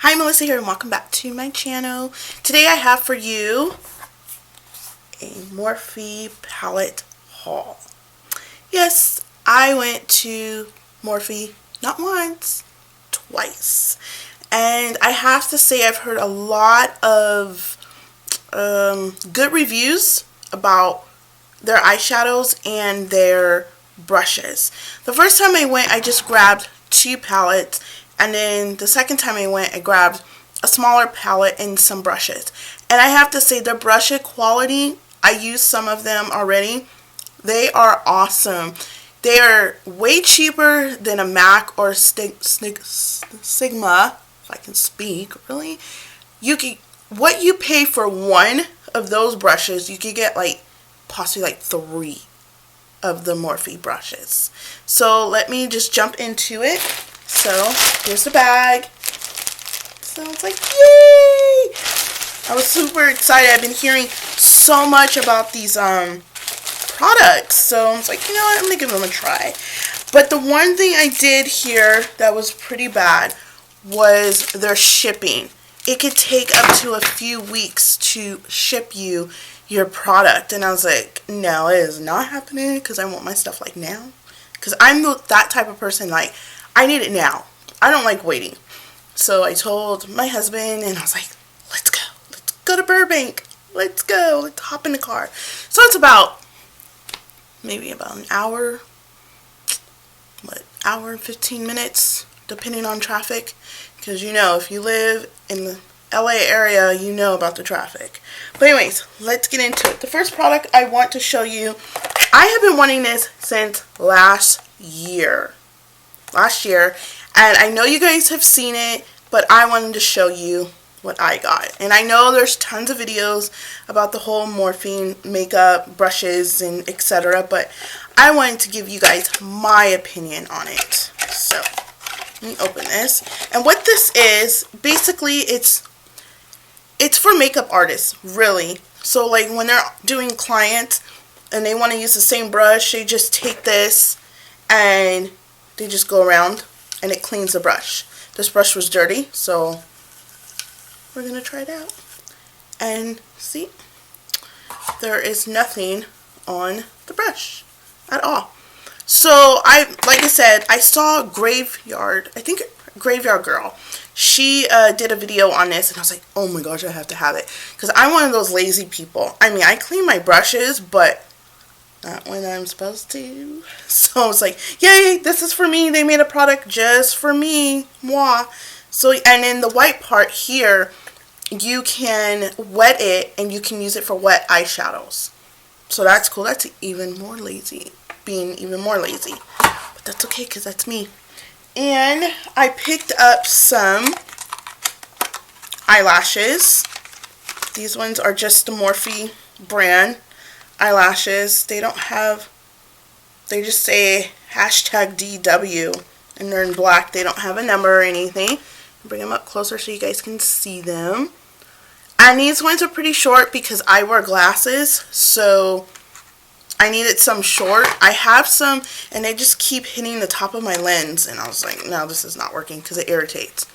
Hi, Melissa here and welcome back to my channel. Today I have for you a Morphe palette haul. Yes, I went to Morphe not once, twice. And I have to say I've heard a lot of good reviews about their eyeshadows and their brushes. The first time I went, I just grabbed 2 palettes, and then the second time I went, I grabbed a smaller palette and some brushes. And I have to say, their brush quality, I used some of them already. They are awesome. They are way cheaper than a MAC or Sigma, if I can speak, really. What you pay for one of those brushes, you could get possibly 3 of the Morphe brushes. So let me just jump into it. So here's the bag. So it's like, yay! I was super excited. I've been hearing so much about these products. So I was like, you know what, I'm gonna give them a try. But the one thing I did hear that was pretty bad was their shipping. It could take up to a few weeks to ship you your product. And I was like, no, it is not happening, because I want my stuff now. Because I'm that type of person, I need it now. I don't like waiting. So I told my husband, and I was like, let's go. Let's go to Burbank. Let's go. Let's hop in the car. So it's maybe about an hour, hour and 15 minutes, depending on traffic. Because, if you live in the LA area, you know about the traffic. But anyways, let's get into it. The first product I want to show you, I have been wanting this since last year, and I know you guys have seen it, but I wanted to show you what I got. And I know there's tons of videos about the whole Morphe makeup, brushes, and etc., but I wanted to give you guys my opinion on it. So let me open this. And what this is, basically, it's for makeup artists, really. So when they're doing clients and they want to use the same brush, they just take this and they just go around and it cleans the brush. This brush was dirty, so we're going to try it out. And see, there is nothing on the brush at all. So like I said, I saw Graveyard Girl. She did a video on this, and I was like, oh my gosh, I have to have it. Because I'm one of those lazy people. I mean, I clean my brushes, but not when I'm supposed to. So I was like, yay, this is for me. They made a product just for me. Moi. So, and in the white part here, you can wet it, and you can use it for wet eyeshadows. So that's cool. That's even more lazy. Being even more lazy. But that's okay, because that's me. And I picked up some eyelashes. These ones are just the Morphe brand eyelashes. They just say hashtag DW, and they're in black. They don't have a number or anything. I'll bring them up closer so you guys can see them. And these ones are pretty short because I wear glasses, so I needed some short. I have some, and they just keep hitting the top of my lens, and I was like, no, this is not working because it irritates.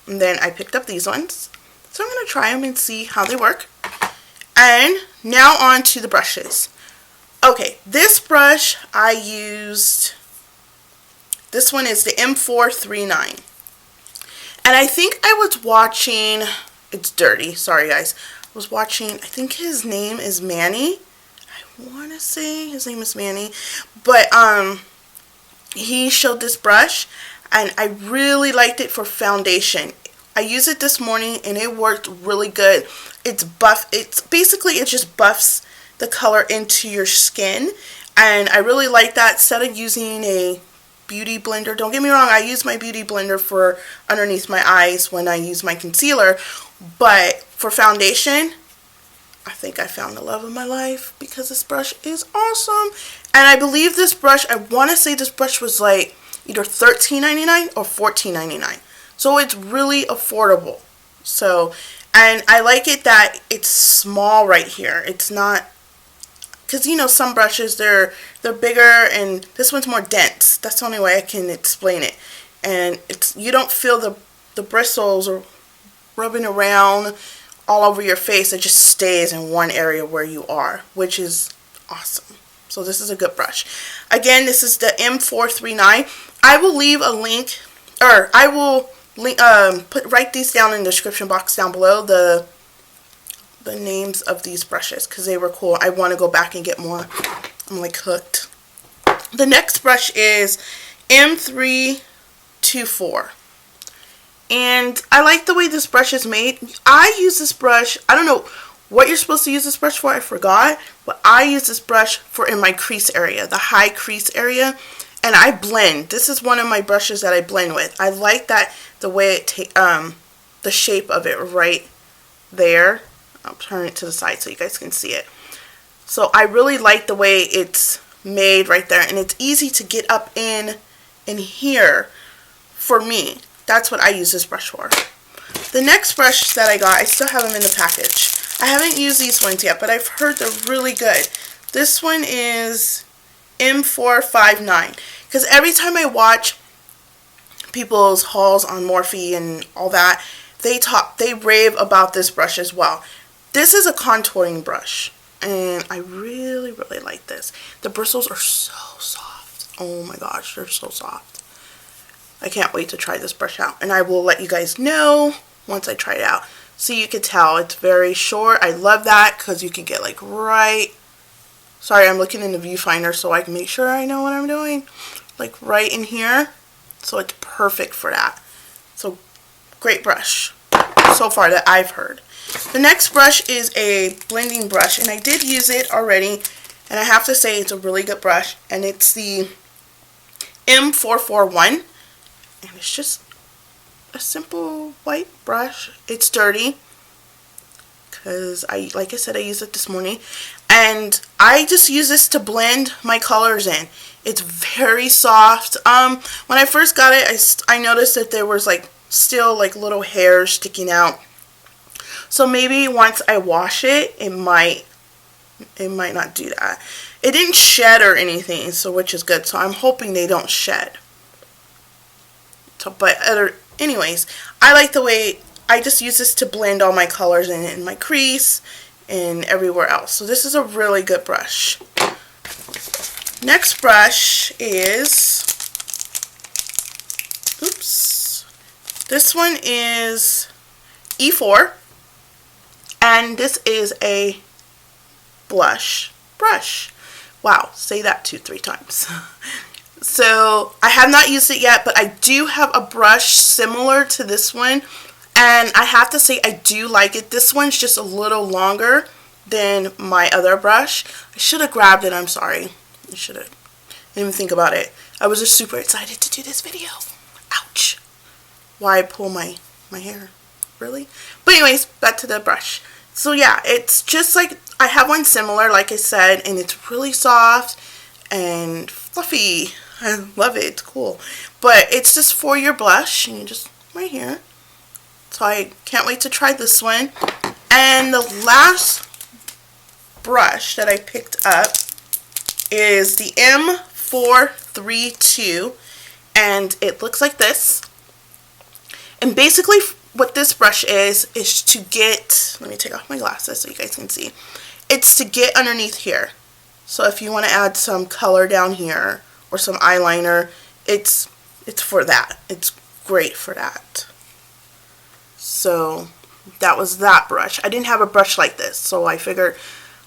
And then I picked up these ones, so I'm going to try them and see how they work. And now on to the brushes. Okay, this brush I used, this one is the M439. And I think I was watching, it's dirty, sorry guys. I was watching, I think his name is Manny. I want to say his name is Manny. But he showed this brush, and I really liked it for foundation. I used it this morning, and it worked really good. It's basically, it just buffs the color into your skin, and I really like that. Instead of using a beauty blender, don't get me wrong, I use my beauty blender for underneath my eyes when I use my concealer, but for foundation, I think I found the love of my life, because this brush is awesome. And I believe this brush, I want to say this brush was either $13.99 or $14.99. So it's really affordable. So, and I like it that it's small right here. It's not, because some brushes, they're bigger, and this one's more dense. That's the only way I can explain it. And you don't feel the bristles or rubbing around all over your face. It just stays in one area where you are, which is awesome. So this is a good brush. Again, this is the M439. I will leave a link, or I will link, write these down in the description box down below, the names of these brushes, because they were cool. I want to go back and get more. I'm like hooked. The next brush is M324. And I like the way this brush is made. I use this brush, I don't know what you're supposed to use this brush for, I forgot. But I use this brush for in my crease area, the high crease area. And I blend. This is one of my brushes that I blend with. I like that, the way it the shape of it right there. I'll turn it to the side so you guys can see it. So I really like the way it's made right there, and it's easy to get up in here for me. That's what I use this brush for. The next brush that I got, I still have them in the package. I haven't used these ones yet, but I've heard they're really good. This one is M459, because every time I watch people's hauls on Morphe and all that, they rave about this brush as well. This is a contouring brush, and I really, really like this. The bristles are so soft. Oh my gosh, they're so soft. I can't wait to try this brush out, and I will let you guys know once I try it out. So you can tell it's very short. I love that because you can get like right, sorry, I'm looking in the viewfinder so I can make sure I know what I'm doing. Like right in here. So it's perfect for that. So great brush so far that I've heard. The next brush is a blending brush, and I did use it already, and I have to say it's a really good brush, and it's the M441, and it's just a simple white brush. It's dirty because like I said, I used it this morning, and I just use this to blend my colors in. It's very soft. When I first got it, I noticed that there was like still like little hairs sticking out. So maybe once I wash it, it might not do that. It didn't shed or anything, so which is good. So I'm hoping they don't shed. So, anyways, I like the way I just use this to blend all my colors in my crease and everywhere else. So this is a really good brush. Next brush is, oops, this one is E4. And this is a blush brush. Wow, say that 2-3 times. So I have not used it yet, but I do have a brush similar to this one, and I have to say I do like it. This one's just a little longer than my other brush. I should have grabbed it, I'm sorry. I should have. Didn't even think about it. I was just super excited to do this video. Ouch. Why pull my hair? Really? But anyways, back to the brush. So yeah, it's just like, I have one similar, like I said, and it's really soft and fluffy. I love it. It's cool. But it's just for your blush, and you just, right here. So I can't wait to try this one. And the last brush that I picked up is the M432, and it looks like this. And basically what this brush is to get, let me take off my glasses so you guys can see. It's to get underneath here. So if you want to add some color down here or some eyeliner, it's for that. It's great for that. So that was that brush. I didn't have a brush like this, so I figured,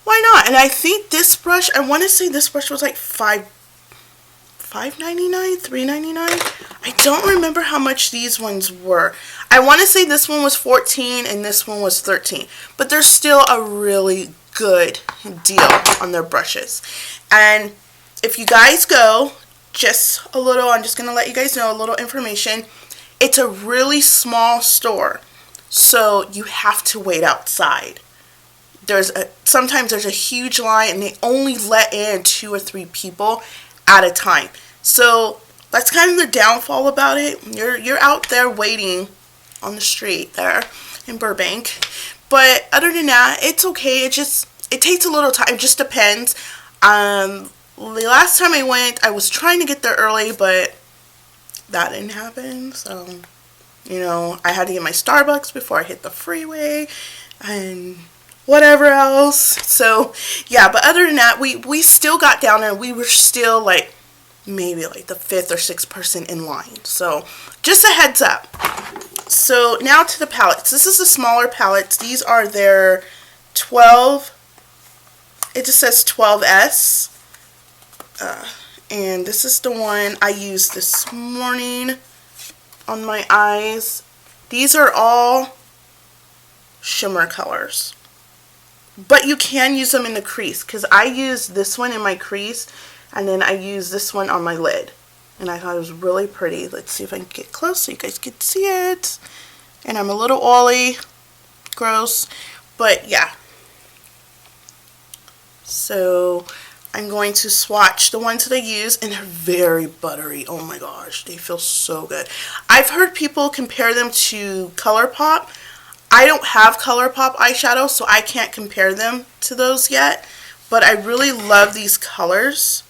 why not? And I think this brush, I want to say this brush was like $5.99, $3.99. I don't remember how much these ones were. I want to say this one was $14 and this one was $13. But they're still a really good deal on their brushes. And if you guys go, just a little, I'm just going to let you guys know a little information. It's a really small store, so you have to wait outside. Sometimes there's a huge line, and they only let in 2 or 3 people at a time. So that's kind of the downfall about it. You're out there waiting on the street there in Burbank. But other than that, it's okay. It takes a little time. It just depends. The last time I went, I was trying to get there early, but that didn't happen. So You know, I had to get my Starbucks before I hit the freeway and whatever else. So yeah, but other than that, we still got down there. We were still like maybe like the 5th or 6th person in line. So just a heads up. So now to the palettes. This is the smaller palettes. These are their 12. It just says 12S. And this is the one I used this morning on my eyes. These are all shimmer colors. But you can use them in the crease, because I used this one in my crease and then I used this one on my lid. And I thought it was really pretty. Let's see if I can get close so you guys can see it. And I'm a little oily. Gross. But yeah. So I'm going to swatch the ones that I use, and they're very buttery. Oh my gosh, they feel so good. I've heard people compare them to ColourPop. I don't have ColourPop eyeshadow, so I can't compare them to those yet. But I really love these colors.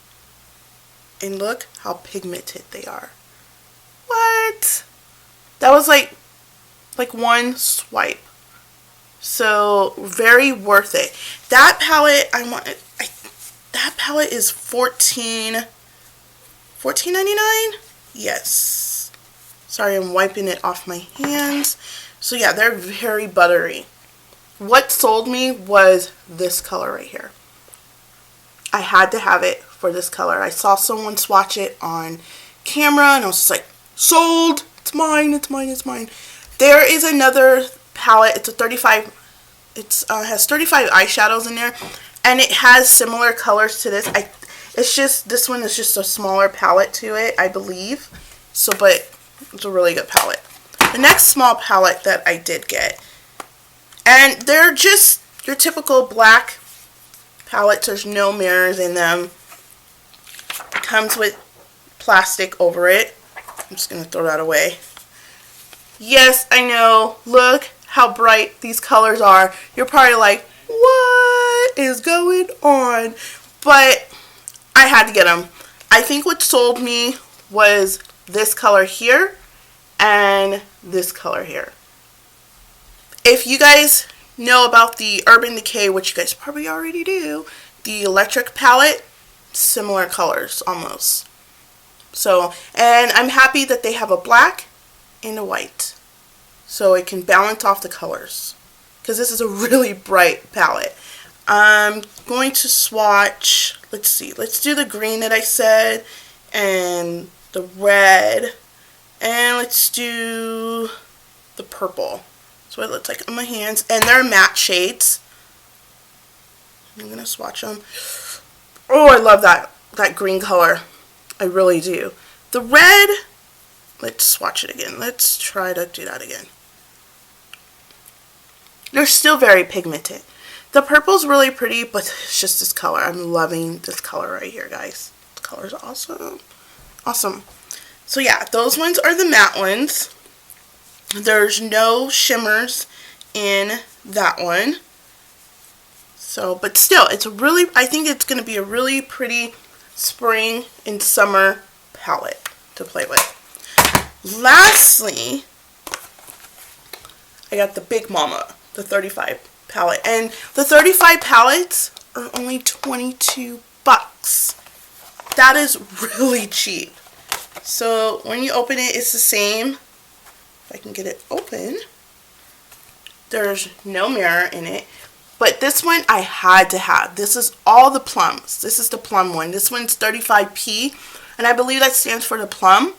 And look how pigmented they are. What? That was like one swipe. So very worth it. That palette that palette is $14.99. Yes. Sorry, I'm wiping it off my hands. So yeah, they're very buttery. What sold me was this color right here. I had to have it for this color. I saw someone swatch it on camera and I was just like, sold. It's mine, it's mine, it's mine. There is another palette. It's a 35. It has 35 eyeshadows in there, and it has similar colors to this. It's just, this one is just a smaller palette to it, I believe. So, but it's a really good palette. The next small palette that I did get, and they're just your typical black palettes. There's no mirrors in them. It comes with plastic over it. I'm just going to throw that away. Yes, I know. Look how bright these colors are. You're probably like, what is going on? But I had to get them. I think what sold me was this color here and this color here. If you guys know about the Urban Decay, which you guys probably already do, the electric palette, similar colors almost. So, and I'm happy that they have a black and a white, so it can balance off the colors, because this is a really bright palette. I'm going to swatch, let's see, let's do the green that I said, and the red, and let's do the purple. That's what it looks like on my hands, and they're matte shades. I'm going to swatch them. Oh, I love that green color. I really do. The red, let's swatch it again. Let's try to do that again. They're still very pigmented. The purple's really pretty, but it's just this color. I'm loving this color right here, guys. This color's awesome. Awesome. So yeah, those ones are the matte ones. There's no shimmers in that one. So, but still, it's really, I think it's going to be a really pretty spring and summer palette to play with. Lastly, I got the Big Mama, the 35 palette. And the 35 palettes are only 22 bucks. That is really cheap. So when you open it, it's the same. If I can get it open. There's no mirror in it. But this one I had to have. This is all the plums. This is the plum one. This one's 35p. And I believe that stands for the plum.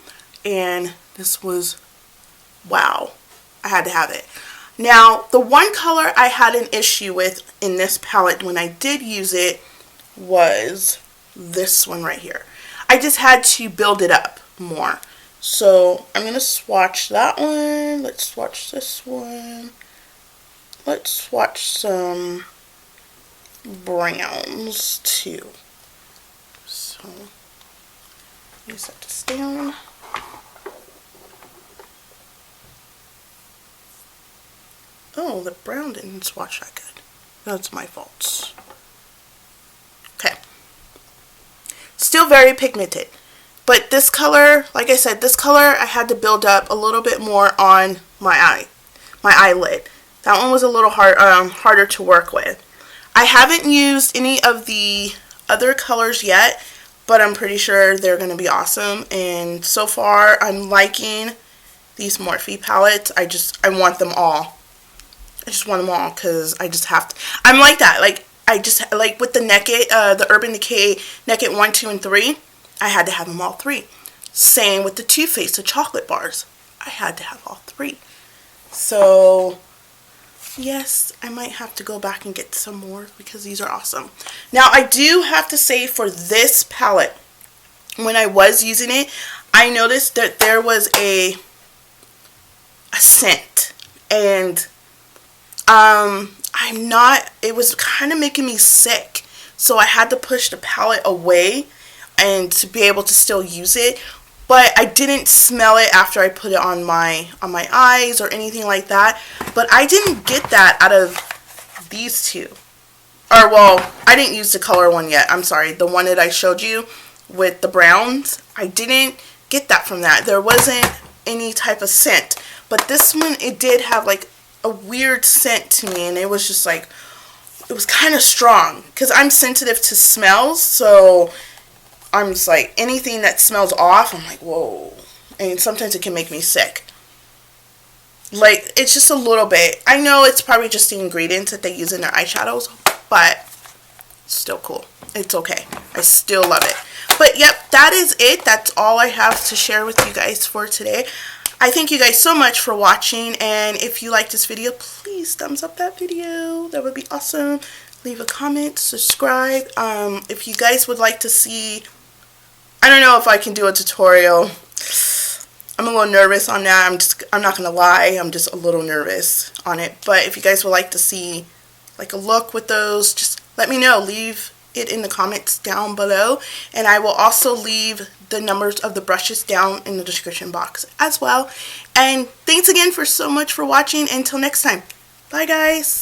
And this was, wow. I had to have it. Now, the one color I had an issue with in this palette when I did use it was this one right here. I just had to build it up more. So I'm going to swatch that one. Let's swatch this one. Let's swatch some browns too. So let me set this down. Oh, the brown didn't swatch that good. That's my fault. Okay. Still very pigmented. But this color, like I said, this color I had to build up a little bit more on my eyelid. That one was a little harder to work with. I haven't used any of the other colors yet, but I'm pretty sure they're going to be awesome. And so far, I'm liking these Morphe palettes. I want them all. I just want them all because I just have to. I'm like that. Like, I just, like with the Naked, the Urban Decay Naked 1, 2, and 3, I had to have them all 3. Same with the Too Faced, the chocolate bars. I had to have all 3. So, yes, I might have to go back and get some more because these are awesome. Now, I do have to say for this palette, when I was using it, I noticed that there was a scent. And it was kind of making me sick. So I had to push the palette away and to be able to still use it. But I didn't smell it after I put it on my eyes or anything like that. But I didn't get that out of these two. Or, well, I didn't use the color one yet. I'm sorry. The one that I showed you with the browns, I didn't get that from that. There wasn't any type of scent. But this one, it did have like a weird scent to me. And it was just like, it was kind of strong. Because I'm sensitive to smells. So I'm just like, anything that smells off, I'm like, whoa. And sometimes it can make me sick. Like, it's just a little bit. I know it's probably just the ingredients that they use in their eyeshadows, but still cool. It's okay. I still love it. But, yep, that is it. That's all I have to share with you guys for today. I thank you guys so much for watching, and if you like this video, please thumbs up that video. That would be awesome. Leave a comment, subscribe. If you guys would like to see, I don't know if I can do a tutorial. I'm a little nervous on that. I'm not gonna lie, I'm just a little nervous on it. But if you guys would like to see like a look with those, just let me know. Leave it in the comments down below, and I will also leave the numbers of the brushes down in the description box as well. And thanks again for so much for watching. Until next time, bye guys.